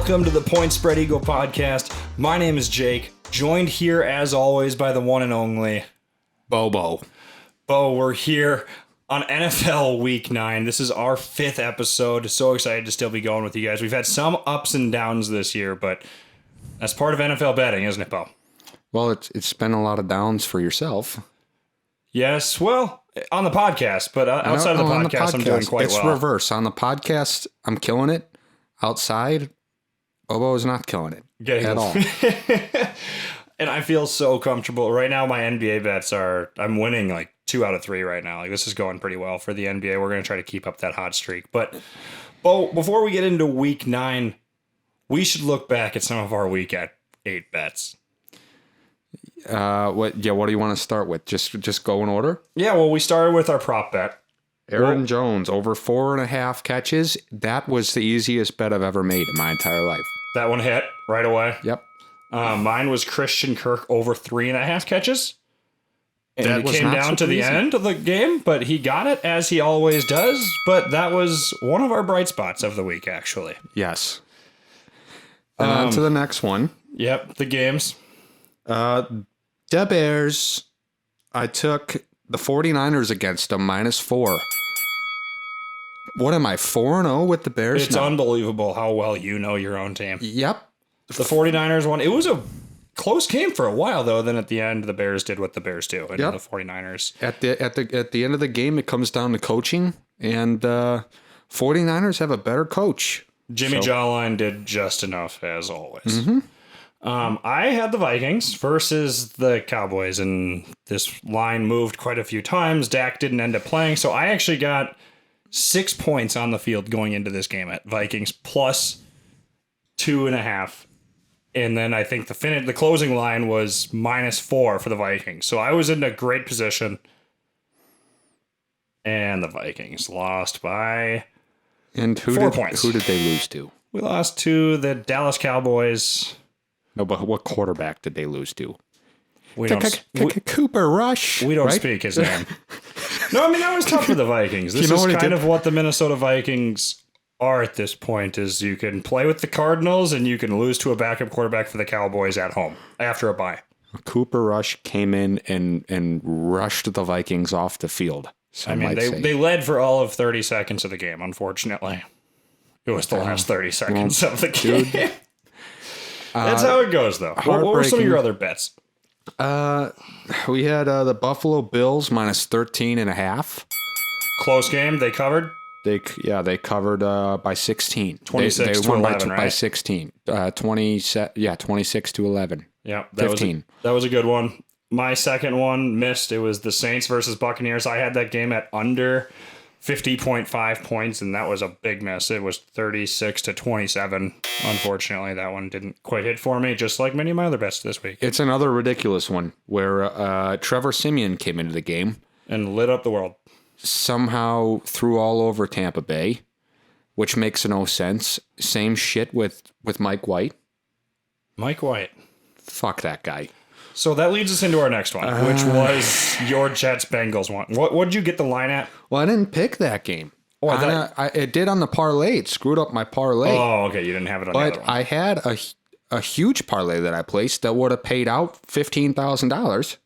Welcome to the Point Spread Eagle podcast. My name is Jake, joined here as always by the one and only Bobo. Bo. We're here on NFL Week 9. This is our 5th episode. So excited to still be going with you guys. We've had some ups and downs this year, but that's part of NFL betting, isn't it, Bo? Well, it's been a lot of downs for yourself. Yes, well, on the podcast, but outside of the podcast, I'm doing quite well. It's reverse. On the podcast, I'm killing it. Outside, Bobo is not killing it at all. And I feel so comfortable. Right now, my NBA bets I'm winning like 2 out of 3 right now. Like, this is going pretty well for the NBA. We're going to try to keep up that hot streak. But, Bo, before we get into Week 9, we should look back at some of our Week 8 bets. What do you want to start with? Just go in order? Yeah, well, we started with our prop bet. Aaron Jones, over 4.5 catches. That was the easiest bet I've ever made in my entire life. That one hit right away. Yep. Mine was Christian Kirk over 3.5 catches. And That it was came not down super to the easy. end of the game, but he got it as he always does. But that was one of our bright spots of the week, actually. Yes. And on to the next one. Yep, the games. The Bears, I took the 49ers against them, -4. What am I, 4-0 with the Bears? It's unbelievable how well you know your own team. Yep. The 49ers won. It was a close game for a while, though. Then at the end, the Bears did what the Bears do. And Yep. the 49ers. At the end of the game, it comes down to coaching, and 49ers have a better coach. Jimmy Jawline did just enough, as always. I had the Vikings versus the Cowboys, and this line moved quite a few times. Dak didn't end up playing, so I actually got 6 points on the field going into this game at Vikings plus 2.5. And then I think the closing line was -4 for the Vikings. So I was in a great position. And the Vikings lost by And 4 points. Who did they lose to? We lost to the Dallas Cowboys. No, but what quarterback did they lose to? We don't Cooper Rush. we don't right? speak his name. No, I mean, that was tough for the Vikings. This know is what he kind did? of what the Minnesota Vikings are at this point, is you can play with the Cardinals and you can lose to a backup quarterback for the Cowboys at home after a bye. Cooper Rush came in and rushed the Vikings off the field. I mean, they led for all of 30 seconds of the game, unfortunately. It was the last 30 seconds of the game. That's how it goes, though. What were some of your other bets? We had the Buffalo Bills -13.5. Close game, they covered. They covered by 16. 26 they to won 11, by right? 16. 26 to 11. Yeah, that 15. that was a good one. My second one missed. It was the Saints versus Buccaneers. I had that game at under 50.5 points, and that was a big miss. It was 36 to 27. Unfortunately, that one didn't quite hit for me, just like many of my other bets this week. It's another ridiculous one where Trevor Siemian came into the game, And lit up the world. somehow threw all over Tampa Bay, which makes no sense. Same shit with Mike White. Mike White. Fuck that guy. So that leads us into our next one, which was your Jets-Bengals one. What did you get the line at? Well, I didn't pick that game. Oh, I thought- It did on the parlay. It screwed up my parlay. Oh, okay. You didn't have it on the But other one. I had a huge parlay that I placed that would have paid out $15,000,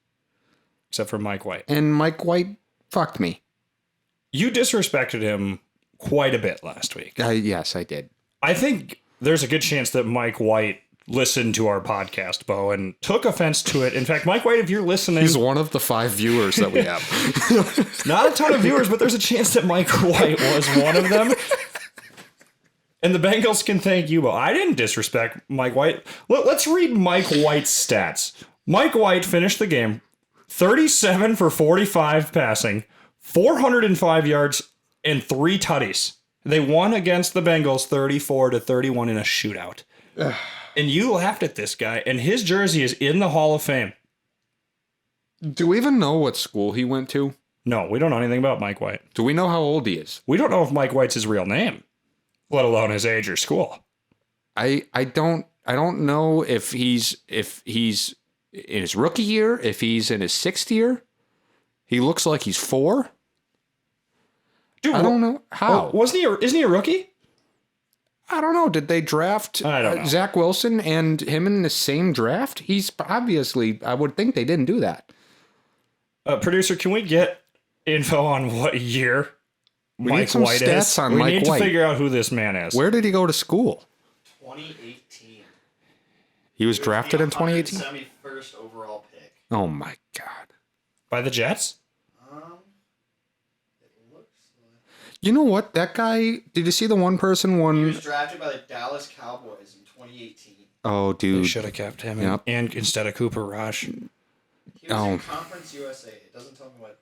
Except for Mike White. and Mike White fucked me. You disrespected him quite a bit last week. Yes, I did. I think there's a good chance that Mike White listened to our podcast, Bo, and took offense to it. In fact, Mike White, if you're listening, He's one of the 5 viewers that we have. not a ton of viewers, but there's a chance that Mike White was one of them. And the Bengals can thank you, Bo. I didn't disrespect Mike White. Let's read Mike White's stats. Mike White finished the game 37 for 45 passing, 405 yards, and 3 tutties. They won against the Bengals 34 to 31 in a shootout. And you laughed at this guy, and his jersey is in the Hall of Fame. Do we even know what school he went to? No, we don't know anything about Mike White. Do we know how old he is? We don't know if Mike White's his real name, let alone his age or school. I don't know if he's in his rookie year, if he's in his 6th year. He looks like he's 4. Dude, I don't know how. isn't he a rookie? I don't know. Did they draft I don't know. Zach Wilson and him in the same draft? He's obviously, I would think they didn't do that. Producer, can we get info on what year We Mike need some White stats is? on We Mike need White. to figure out who this man is. Where did he go to school? 2018. He was drafted in 2018? 71st overall pick. Oh my God. By the Jets? It looks like You know what? That guy, did you see the one person he one? was drafted by the Dallas Cowboys in 2018. Oh, They dude. should have kept him Yep. and instead of Cooper Rush. He was in Conference USA. It doesn't tell me what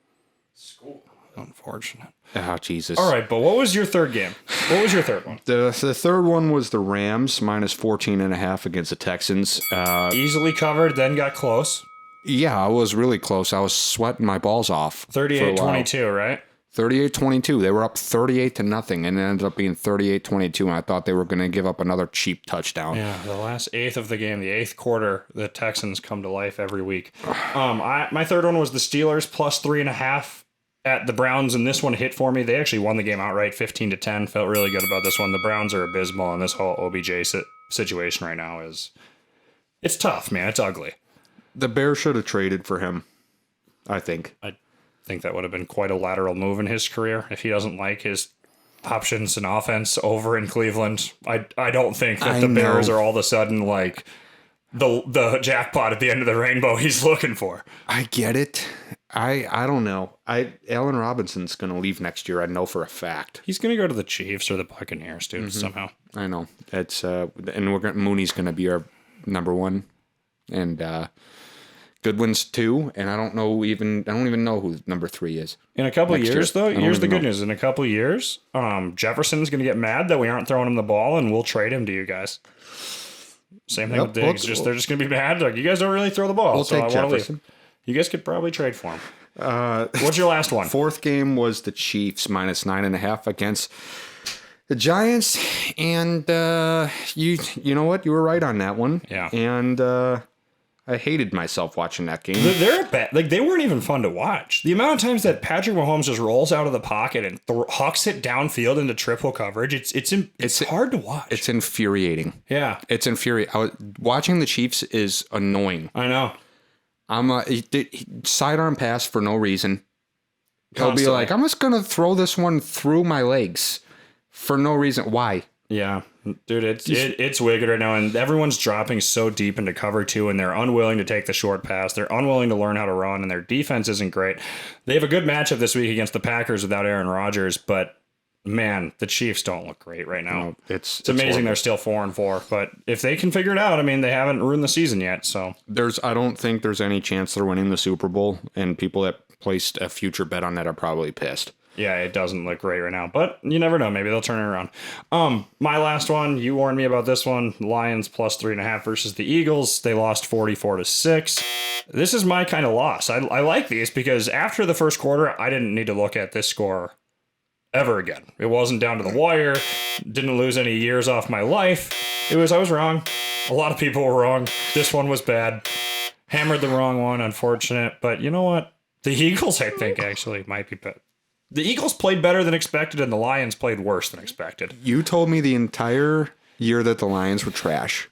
school. Unfortunate. Oh, Jesus. All right, but what was your third game? What was your third one? The third one was the Rams minus 14.5 against the Texans. Easily covered, then got close. Yeah, I was really close. I was sweating my balls off. 38-22, right? 38-22. They were up 38-0, and it ended up being 38-22. And I thought they were going to give up another cheap touchdown. Yeah, the last eighth of the game, the eighth quarter, the Texans come to life every week. My third one was the Steelers plus 3.5 at the Browns, and this one hit for me. They actually won the game outright, 15-10. Felt really good about this one. The Browns are abysmal, and this whole OBJ situation right now it's tough, man. It's ugly. The Bears should have traded for him, I think. I think that would have been quite a lateral move in his career if he doesn't like his options and offense over in Cleveland. I don't think that the Bears are all of a sudden like the jackpot at the end of the rainbow he's looking for. I get it. I don't know. Allen Robinson's going to leave next year. I know for a fact. He's going to go to the Chiefs or the Buccaneers, dude, somehow. I know. It's and Mooney's going to be our number one, and Goodwin's 2. And I don't even know who number 3 is. In a couple of Next years, year. though, I don't here's the even good know. news. In a couple of years, Jefferson's going to get mad that we aren't throwing him the ball, and we'll trade him to you guys. Same thing Yep, with Diggs. They're just going to be mad. Like, you guys don't really throw the ball, We'll so take I want to Jefferson. leave. You guys could probably trade for him. What's your last one? Fourth game was the Chiefs minus 9.5 against the Giants, and you know what? You were right on that one. Yeah. And I hated myself watching that game. They're bad. Like, they weren't even fun to watch. The amount of times that Patrick Mahomes just rolls out of the pocket and hucks it downfield into triple coverage, it's hard to watch. It's infuriating. Yeah, It's infuriating. Watching the Chiefs is annoying. I know. He sidearm pass for no reason. He'll Constantly. be like, I'm just gonna throw this one through my legs for no reason. Why? Yeah, dude, it's wicked right now, and everyone's dropping so deep into cover 2, and they're unwilling to take the short pass. They're unwilling to learn how to run, and their defense isn't great. They have a good matchup this week against the Packers without Aaron Rodgers, but man, the Chiefs don't look great right now. No, it's amazing horrible. they're still 4-4, but if they can figure it out, I mean, they haven't ruined the season yet, so. I don't think there's any chance they're winning the Super Bowl, and people that placed a future bet on that are probably pissed. Yeah, it doesn't look great right now, but you never know. Maybe they'll turn it around. My last one, you warned me about this one. Lions plus 3.5 versus the Eagles. They lost 44-6. This is my kind of loss. I like these because after the first quarter, I didn't need to look at this score ever again. It wasn't down to the wire. Didn't lose any years off my life. I was wrong. A lot of people were wrong. This one was bad. Hammered the wrong one, unfortunate. But you know what? The Eagles, I think, actually might be better. The Eagles played better than expected, and the Lions played worse than expected. You told me the entire year that the Lions were trash.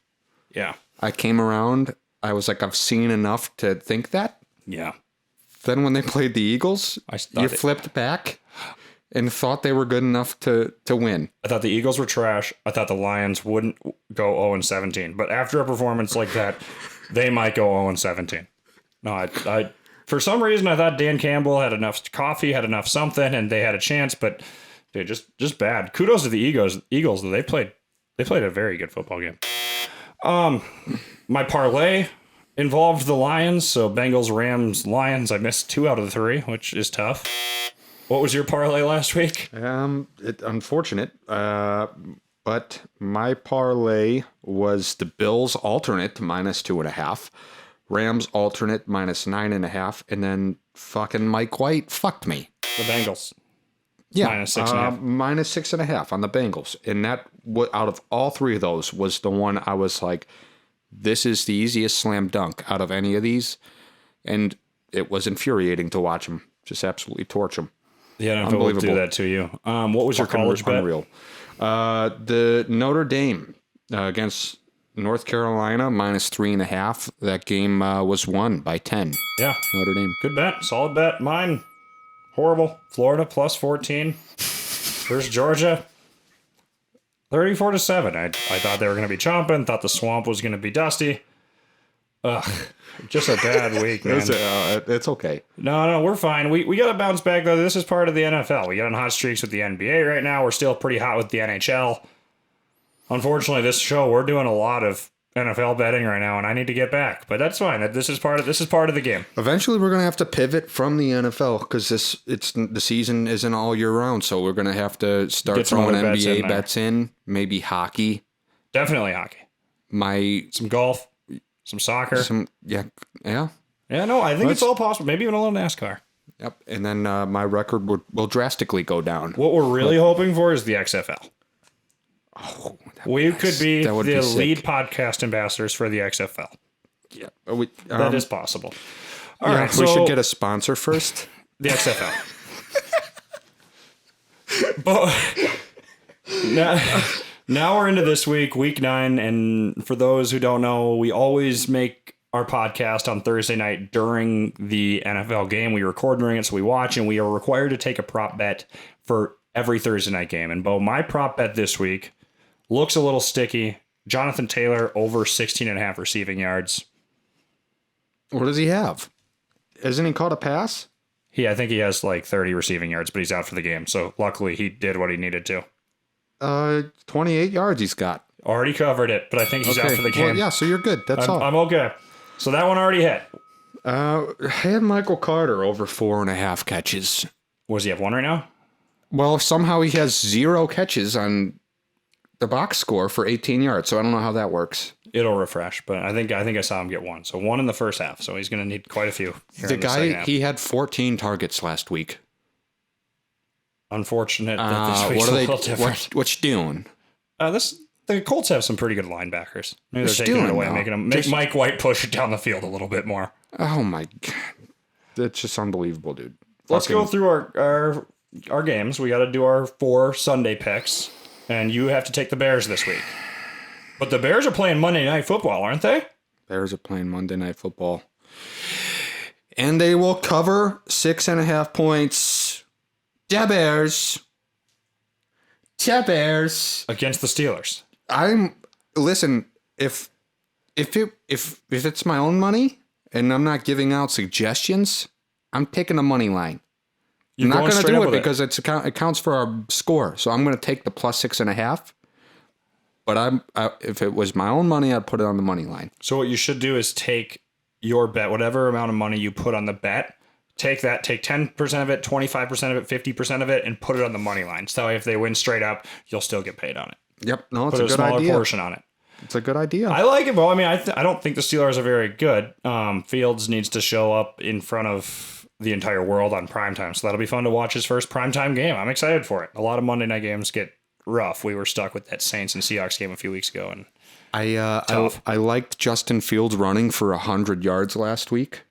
Yeah. I came around. I was like, I've seen enough to think that. Yeah. Then when they played the Eagles, you flipped back and thought they were good enough to win. I thought the Eagles were trash. I thought the Lions wouldn't go 0-17. But after a performance like that, they might go 0-17. No, I for some reason, I thought Dan Campbell had enough coffee, had enough something, and they had a chance. But dude, just bad. Kudos to the Eagles. They played a very good football game. My parlay involved the Lions, so Bengals, Rams, Lions. I missed 2 out of the 3, which is tough. What was your parlay last week? Unfortunate. But my parlay was the Bills alternate minus 2.5. Rams alternate minus 9.5, and then fucking Mike White fucked me. The Bengals. Yeah, Minus 6.5. Minus 6.5 on the Bengals, and that out of all 3 of those was the one I was like, this is the easiest slam dunk out of any of these, and it was infuriating to watch him just absolutely torch him. The NFL will do that to you. What was your college bet? Unreal. The Notre Dame against North Carolina -3.5. That game was won by 10. Yeah. Notre Dame. Good bet. Solid bet. Mine, horrible. Florida +14. There's Georgia. 34-7. I thought they were going to be chomping. Thought the swamp was going to be dusty. Ugh. Just a bad week, man. It's okay. No, we're fine. We got to bounce back, though. This is part of the NFL. We got on hot streaks with the NBA right now. We're still pretty hot with the NHL. Unfortunately, this show, we're doing a lot of NFL betting right now, and I need to get back. But that's fine. This is part of the game. Eventually, we're gonna have to pivot from the NFL because the season isn't all year round. So we're gonna have to start Get some throwing other bets NBA in bets in, maybe hockey. Definitely hockey. Some Golf. Some soccer. Yeah. Yeah, no, I think it's all possible. Maybe even a little NASCAR. Yep. And then my record will drastically go down. What we're really hoping for is the XFL. Oh, We could be the sick. lead podcast ambassadors for the XFL. Yeah. That is possible. All yeah, right, we so should get a sponsor first. the XFL. But now we're into this week 9, and for those who don't know, we always make our podcast on Thursday night during the NFL game. We record during it, so we watch, and we are required to take a prop bet for every Thursday night game. And Bo, my prop bet this week looks a little sticky. Jonathan Taylor over 16.5 receiving yards. What does he have? Isn't he caught a pass? I think he has like 30 receiving yards, but he's out for the game. So luckily he did what he needed to. 28 yards he's got. Already covered it, but I think he's out for the game. Well, yeah, so you're good. That's all. I'm okay. So that one already hit. I had Michael Carter over 4.5 catches. Was he have one right now? Well, somehow he has 0 catches on the box score for 18 yards, so I don't know how that works. It'll refresh, but I think I saw him get one. So one in the first half. So he's going to need quite a few. The guy, he had 14 targets last week. Unfortunate that this week's a little different. What you doing? The Colts have some pretty good linebackers. Maybe they're What you taking it doing away, now? making him make Mike White push it down the field a little bit more. Oh my god, that's just unbelievable, dude. Let's go through our games. We got to do our 4 Sunday picks, and you have to take the Bears this week. But the Bears are playing Monday Night Football, aren't they? Bears are playing Monday Night Football, and they will cover 6.5 points. Ja Bears. Against the Steelers. Listen. If it's my own money and I'm not giving out suggestions, I'm picking the money line. I'm not going to do it because it counts for our score. So I'm going to take the +6.5. But if it was my own money, I'd put it on the money line. So what you should do is take your bet, whatever amount of money you put on the bet, take 10% of it, 25% of it, 50% of it, and put it on the money line. So if they win straight up, you'll still get paid on it. Yep. No, it's Put a good smaller idea. portion on it. It's a good idea. I like it, Bo. I mean, I don't think the Steelers are very good. Fields needs to show up in front of the entire world on primetime, so that'll be fun to watch his first primetime game. I'm excited for it. A lot of Monday night games get rough. We were stuck with that Saints and Seahawks game a few weeks ago, and I liked Justin Fields running for 100 yards last week.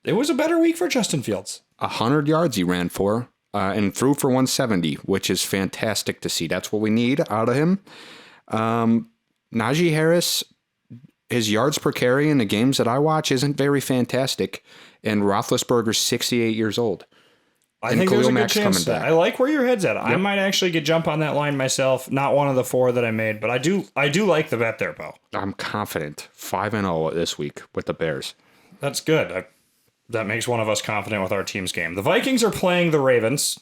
it was a better week for Justin Fields. 100 yards he ran for and threw for 170, which is fantastic to see. That's what we need out of him. Najee Harris, his yards per carry in the games that I watch isn't very fantastic, and Roethlisberger's 68 years old. I think there's a good Mack's chance. coming back. I like where your head's at. I might actually jump on that line myself. Not one of the 4 that I made, but I do like the bet there, Bo. I'm confident. 5-0 this week with the Bears. That's good. That makes one of us confident with our team's game. The Vikings are playing the Ravens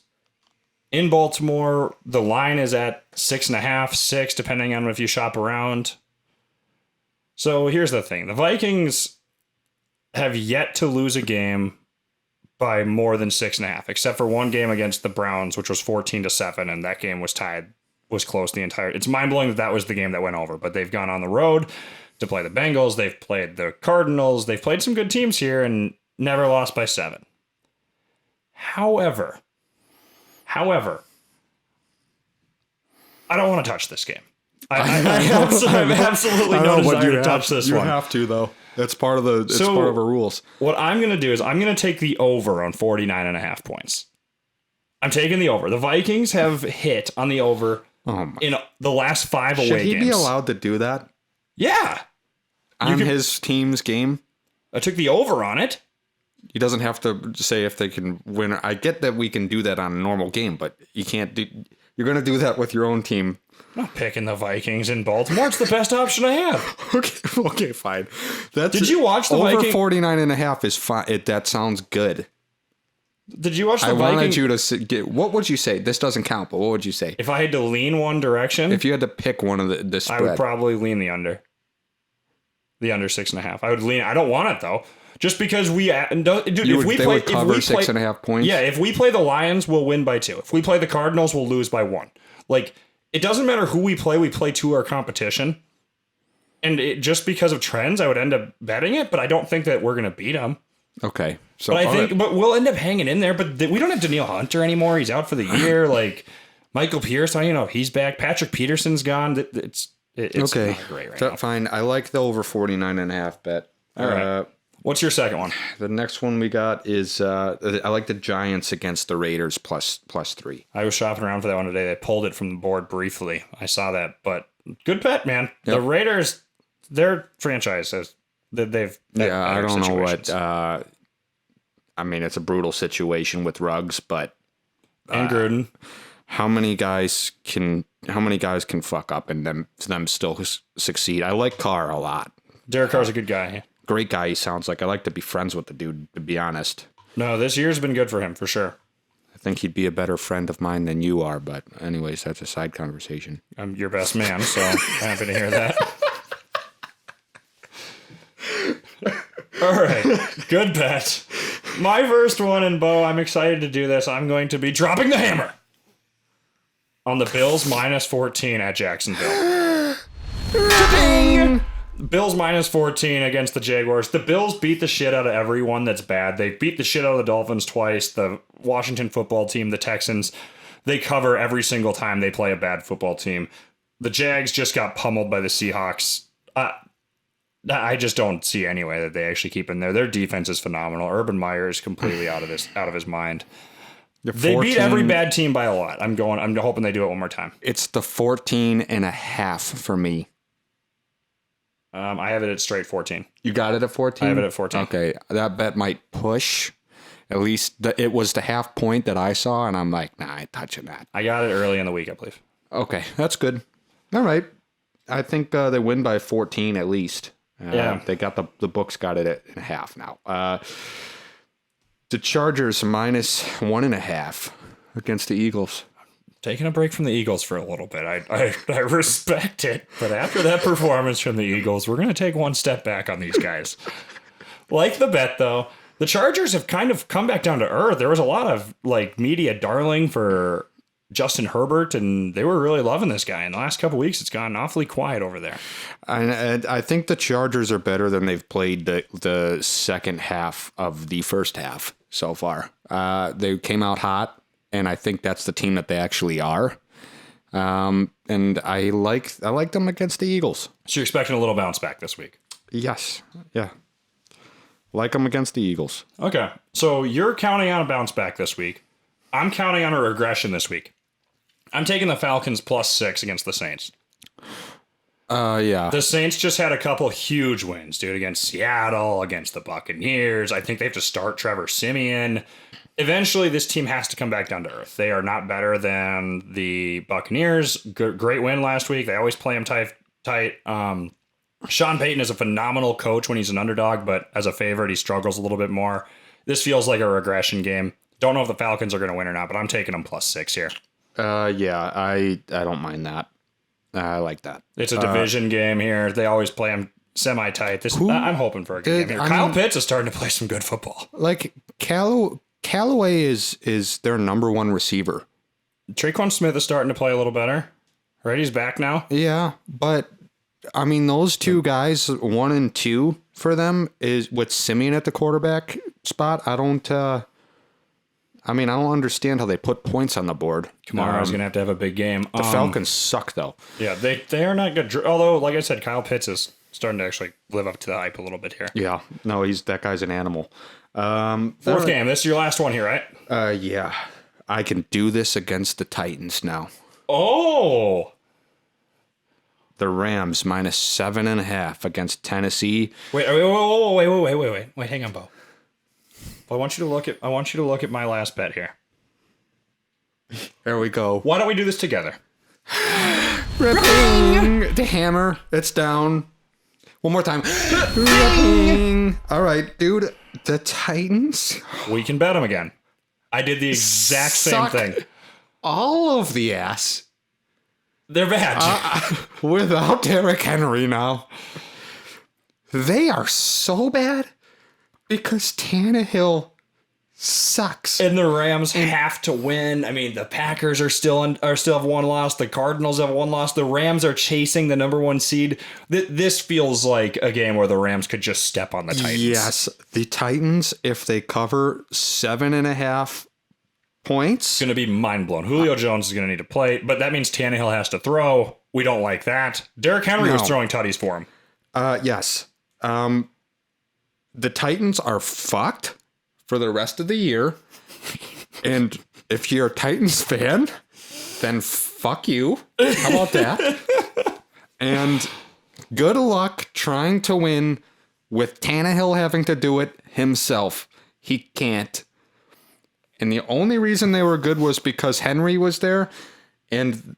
in Baltimore. The line is at 6.5, 6, depending on if you shop around. So here's the thing. The Vikings have yet to lose a game by more than 6.5, except for one game against the Browns, which was 14-7, and that game was close the entire. It's mind-blowing that was the game that went over, but they've gone on the road to play the Bengals. They've played the Cardinals. They've played some good teams here and never lost by 7. However, I don't want to touch this game. I have absolutely no desire to touch this one. You have to, though. It's part of the. It's So- part of our rules. What I'm going to do is I'm going to take the over on 49.5 points. I'm taking the over. The Vikings have hit on the over Oh my. in the last 5 Should away he games. be allowed to do that Yeah. on his team's game? I took the over on it. He doesn't have to say if they can win. I get that we can do that on a normal game, but you can't do. You're going to do that with your own team. I'm not picking the Vikings in Baltimore. It's the best option I have. Okay, fine. Did you watch the over Viking? 49.5 is fine. That sounds good. Did you watch the I Viking? wanted you to get. What would you say? This doesn't count, but what would you say If I had to lean one direction, if you had to pick one of the I spread? would probably lean the under. The under 6.5. I would lean. I don't want it though. Just because dude, if we they play, would cover if we play, 6.5 points. Yeah, if we play the Lions, we'll win by 2. If we play the Cardinals, we'll lose by 1. Like, it doesn't matter who we play to our competition. And just because of trends, I would end up betting it, but I don't think that we're going to beat them. Okay. So But but we'll end up hanging in there. But we don't have Daniil Hunter anymore. He's out for the year. Like, Michael Pierce, he's back. Patrick Peterson's gone. It's okay. not great right now. Fine. I like the over 49.5 bet. All right. What's your second one? The next one we got is I like the Giants against the Raiders plus 3. I was shopping around for that one today. They pulled it from the board briefly. I saw that, but good bet, man. Yep. The Raiders, their franchise has they've I don't know what. I mean, it's a brutal situation with Ruggs, but and Gruden. How many guys can fuck up and them still succeed? I like Carr a lot. Derek Carr's a good guy. Great guy. He sounds like. I like to be friends with the dude. To be honest. No, this year's been good for him for sure. I think he'd be a better friend of mine than you are. But anyways, that's a side conversation. I'm your best man, so happy to hear that. All right, good bet. My first one, and Bo, I'm excited to do this. I'm going to be dropping the hammer on the Bills minus 14 at Jacksonville. Bills minus 14 against the Jaguars. The Bills beat the shit out of everyone that's bad. They beat the shit out of the Dolphins twice, the Washington football team, the Texans. They cover every single time they play a bad football team. The Jags just got pummeled by the Seahawks. I just don't see any way that they actually keep in there. Their defense is phenomenal. Urban Meyer is completely out of his mind. They beat every bad team by a lot. I'm hoping they do it one more time. It's the 14.5 for me. I have it at straight 14. You got it at 14? I have it at 14. Okay, that bet might push. At least it was the half point that I saw, and I'm like, nah, I ain't touching that. I got it early in the week, I believe. Okay, that's good. All right. I think they win by 14 at least. Yeah. They got the books got it at half now. The Chargers minus 1.5 against the Eagles. Taking a break from the Eagles for a little bit. I respect it. But after that performance from the Eagles, we're going to take one step back on these guys. Like the bet, though, the Chargers have kind of come back down to earth. There was a lot of media darling for Justin Herbert, and they were really loving this guy. In the last couple of weeks, it's gone awfully quiet over there. And I think the Chargers are better than they've played the second half of the first half so far. They came out hot. And I think that's the team that they actually are. And I like them against the Eagles. So you're expecting a little bounce back this week? Yes. Yeah. Like them against the Eagles. Okay. So you're counting on a bounce back this week. I'm counting on a regression this week. I'm taking the Falcons plus 6 against the Saints. Yeah. The Saints just had a couple huge wins, dude, against Seattle, against the Buccaneers. I think they have to start Trevor Siemian. Eventually, this team has to come back down to earth. They are not better than the Buccaneers. Great win last week. They always play them tight. Sean Payton is a phenomenal coach when he's an underdog, but as a favorite, he struggles a little bit more. This feels like a regression game. Don't know if the Falcons are going to win or not, but I'm taking them plus 6 here. Yeah, I don't mind that. I like that. It's a division game here. They always play them semi-tight. I'm hoping for a good game here. Kyle Pitts is starting to play some good football. Like Callaway is their number one receiver. Traquan Smith is starting to play a little better. Right, he's back now. Yeah, but I mean, those two guys, 1 and 2 for them is with Simeon at the quarterback spot. I don't understand how they put points on the board. Kamara's going to have a big game. The Falcons suck, though. Yeah, they are not good. Although, like I said, Kyle Pitts is starting to actually live up to the hype a little bit here. Yeah, no, that guy's an animal. Fourth game. This is your last one here, right? Yeah. I can do this against the Titans now. Oh. The Rams minus 7.5 against Tennessee. Wait, hang on, Bo. I want you to look at my last bet here. There we go. Why don't we do this together? Ripping the hammer. It's down. One more time. Ripping. All right, dude. The Titans. We can bet them again. I did the exact same Suck thing. all of the ass. They're bad. Without Derrick Henry now. They are so bad because Tannehill sucks. And the Rams have to win. I mean, the Packers are still have one loss. The Cardinals have one loss. The Rams are chasing the number 1 seed. This feels like a game where the Rams could just step on the Titans. Yes, the Titans, if they cover 7.5 points, It's going to be mind blown. Julio Jones is going to need to play, but that means Tannehill has to throw. We don't like that. Derrick Henry was throwing tutties for him. yes. The Titans are fucked for the rest of the year. And if you're a Titans fan, then fuck you. How about that? And good luck trying to win with Tannehill having to do it himself. He can't. And the only reason they were good was because Henry was there and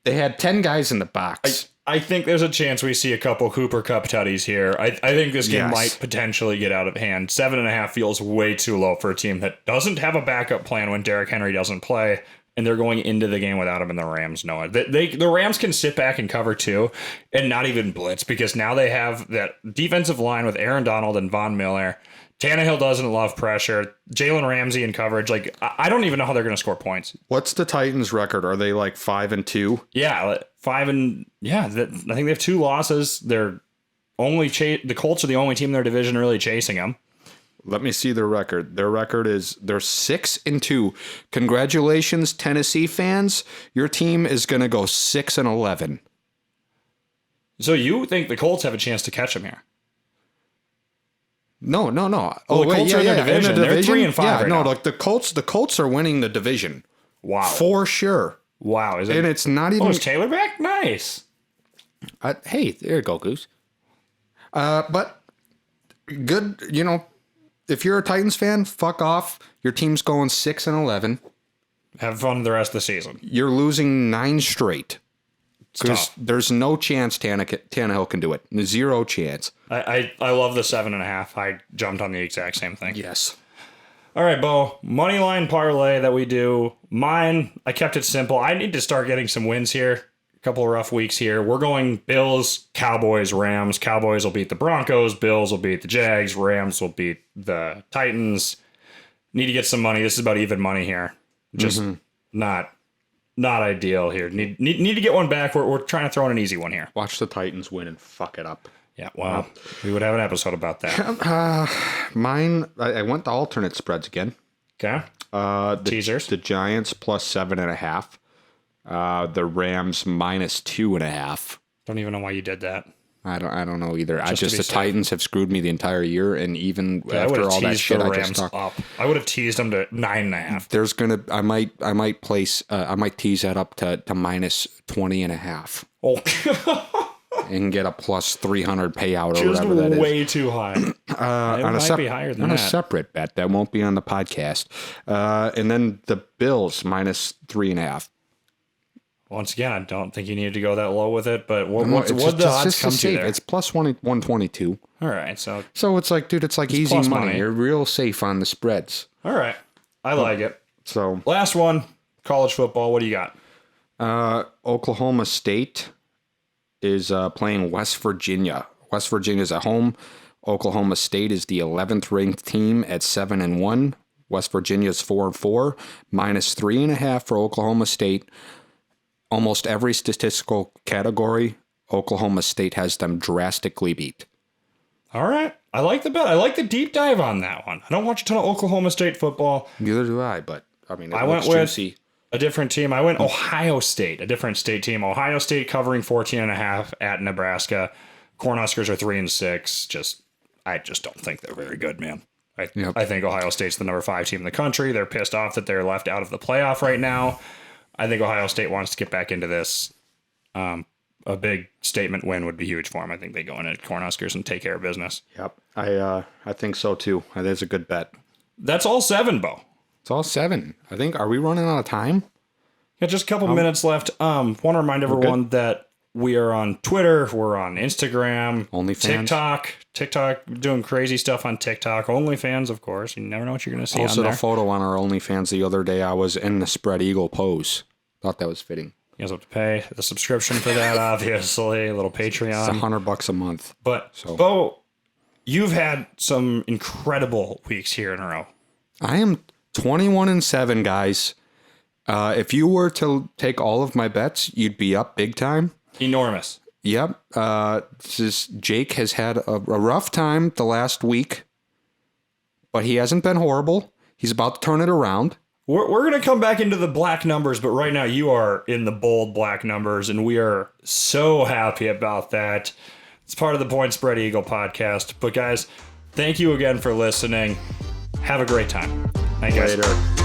they had 10 guys in the box. I think there's a chance we see a couple Cooper Cup tutties here. I think this game might potentially get out of hand. 7.5 feels way too low for a team that doesn't have a backup plan when Derrick Henry doesn't play, and they're going into the game without him, and the Rams know it. The Rams can sit back and cover too and not even blitz because now they have that defensive line with Aaron Donald and Von Miller. Tannehill doesn't love pressure. Jalen Ramsey in coverage. Like, I don't even know how they're going to score points. What's the Titans' record? Are they like 5-2? Yeah, 5 and I think they have 2 losses. They're only the Colts are the only team in their division really chasing them. Let me see their record. Their record is they're 6-2. Congratulations, Tennessee fans. Your team is going to go 6-11. So you think the Colts have a chance to catch them here? No. Well, the Colts are in their division. They're 3-5 right now. Like the Colts are winning the division. Wow. For sure. Wow. Is it? And it's not even. Oh, is Taylor back? Nice. Hey, there you go, Goose. But good, if you're a Titans fan, fuck off. Your team's going 6-11. Have fun the rest of the season. You're losing 9 straight. Because there's no chance Tannehill can do it. 0 chance. I love the 7.5. I jumped on the exact same thing. Yes. All right, Bo. Moneyline parlay that we do. Mine, I kept it simple. I need to start getting some wins here. A couple of rough weeks here. We're going Bills, Cowboys, Rams. Cowboys will beat the Broncos. Bills will beat the Jags. Rams will beat the Titans. Need to get some money. This is about even money here. Just not ideal here. Need to get one back. We're trying to throw in an easy one here. Watch the Titans win and fuck it up. Yeah, well, we would have an episode about that. Mine, I went to alternate spreads again. Okay. Teasers. The Giants plus 7.5. The Rams minus 2.5. Don't even know why you did that. I don't know either. The safe. Titans have screwed me the entire year, and even I after would've all that teased shit the I Rams just talked. up. I would have teased them to 9.5. There's I might tease that up to minus 20.5. Oh, and get a plus 300 payout or just whatever that is. way too high. It might be higher than on that. a separate bet that won't be on the podcast. And then the Bills minus 3.5. Once again, I don't think you needed to go that low with it, but what It's the odds just come to safe. there? It's plus 122. All right, so So it's like, dude, it's easy plus money. money. You're real safe on the spreads. all right, I like it. So Last one, college football. What do you got? Oklahoma State is playing West Virginia. West Virginia's at home. Oklahoma State is the 11th ranked team at 7-1. West Virginia's 4-4. Minus 3.5 for Oklahoma State. Almost every statistical category, Oklahoma State has them drastically beat. All right, I like the bet. I like the deep dive on that one. I don't watch a ton of Oklahoma State football. Neither do I, but I mean, I went with a different team. I went Ohio State, a different state team. Ohio State covering 14.5 at Nebraska. Cornhuskers are 3-6. I just don't think they're very good, man. I think Ohio State's the number 5 team in the country. They're pissed off that they're left out of the playoff right now. I think Ohio State wants to get back into this. A big statement win would be huge for them. I think they go in at Cornhuskers and take care of business. Yep. I think so too. That's a good bet. That's all 7, Bo. It's all 7. I think. Are we running out of time? Got just a couple minutes left. Want to remind everyone that we are on Twitter. We're on Instagram. OnlyFans. TikTok, doing crazy stuff on TikTok. OnlyFans, of course. You never know what you're going to see on Posted there. a photo on our OnlyFans the other day. I was in the spread eagle pose. Thought that was fitting. You guys have to pay the subscription for that, obviously. A little Patreon. It's $100 a month. But, Bo, you've had some incredible weeks here in a row. I am 21-7, guys. If you were to take all of my bets, you'd be up big time. Enormous. Yep. Jake has had a rough time the last week, but he hasn't been horrible. He's about to turn it around. We're going to come back into the black numbers, but right now you are in the bold black numbers, and we are so happy about that. It's part of the Point Spread Eagle podcast. But guys, thank you again for listening. Have a great time. Thank you guys. Later.